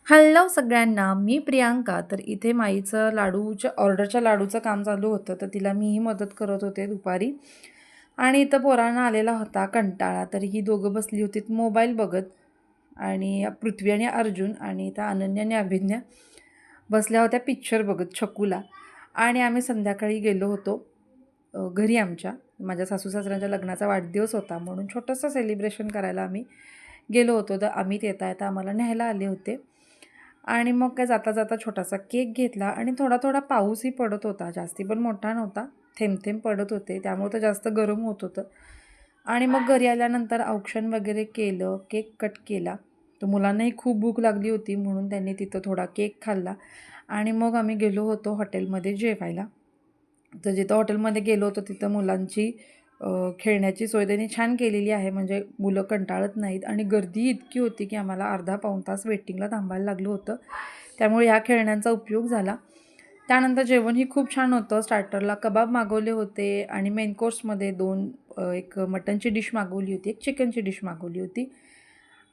Hello सगळ्यांना, मी प्रियांका. तर इथे माईचं ऑर्डरच्या लाडूचं काम चालू होतं, तर तिला मीही मदत करत होते दुपारी. आणि इथं पोरांना आलेला होता कंटाळा, तर ही दोघं बसली होती मोबाईल बघत. आणि पृथ्वी आणि अर्जुन आणि इथं अनन्या आणि अभिज्ञा बसल्या होत्या पिक्चर बघत छकुला. आणि आम्ही संध्याकाळी गेलो होतो घरी आमच्या. माझ्या सासू सासऱ्यांच्या लग्नाचा वाढदिवस होता म्हणून छोटंसं सेलिब्रेशन करायला आम्ही गेलो होतो. तर आम्ही येता येता आम्हाला न्यायला आले होते. आणि मग काय जाता जाता छोटासा केक घेतला आणि थोडा थोडा पाऊसही पडत होता, जास्ती पण मोठा नव्हता, थेंब थेंब पडत होते, त्यामुळे तर जास्त गरम होत होतं. आणि मग घरी आल्यानंतर औक्षण वगैरे केलं, केक कट केला. तर मुलांनाही खूप भूक लागली होती म्हणून त्यांनी तिथं थोडा केक खाल्ला. आणि मग आम्ही गेलो होतो हॉटेलमध्ये जेवायला. तर जिथं हॉटेलमध्ये गेलो होतो तिथं मुलांची खेळण्याची सोय त्यांनी छान केलेली आहे, म्हणजे मुलं कंटाळत नाहीत. आणि गर्दी इतकी होती की आम्हाला अर्धा पाऊण तास वेटिंगला थांबायला लागलं होतं, त्यामुळे ह्या खेळण्यांचा उपयोग झाला. त्यानंतर जेवणही खूप छान होतं. स्टार्टरला कबाब मागवले होते आणि मेन कोर्समध्ये एक मटनची डिश मागवली होती, एक चिकनची डिश मागवली होती.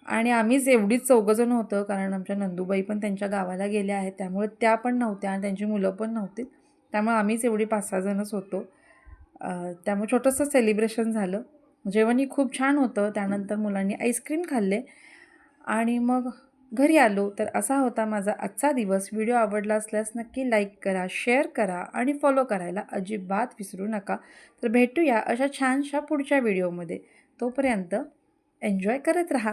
आणि आम्हीच एवढीच चौघंजण होतं, कारण आमच्या नंदूबाई पण त्यांच्या गावाला गेल्या आहेत, त्यामुळे त्या पण नव्हत्या आणि त्यांची मुलं पण नव्हती. त्यामुळे आम्हीच एवढी 5-6 जणच होतो. त्यामुळे छोटंसं सेलिब्रेशन झालं. जेवणही खूप छान होतं. त्यानंतर मुलांनी आईस्क्रीम खाल्ले आणि मग घरी आलो. तर असा होता माझा आजचा दिवस. व्हिडिओ आवडला असल्यास नक्की लाईक करा, शेअर करा आणि फॉलो करायला अजिबात विसरू नका. तर भेटूया अशा छानशा पुढच्या व्हिडिओमध्ये. तोपर्यंत एन्जॉय करत राहा.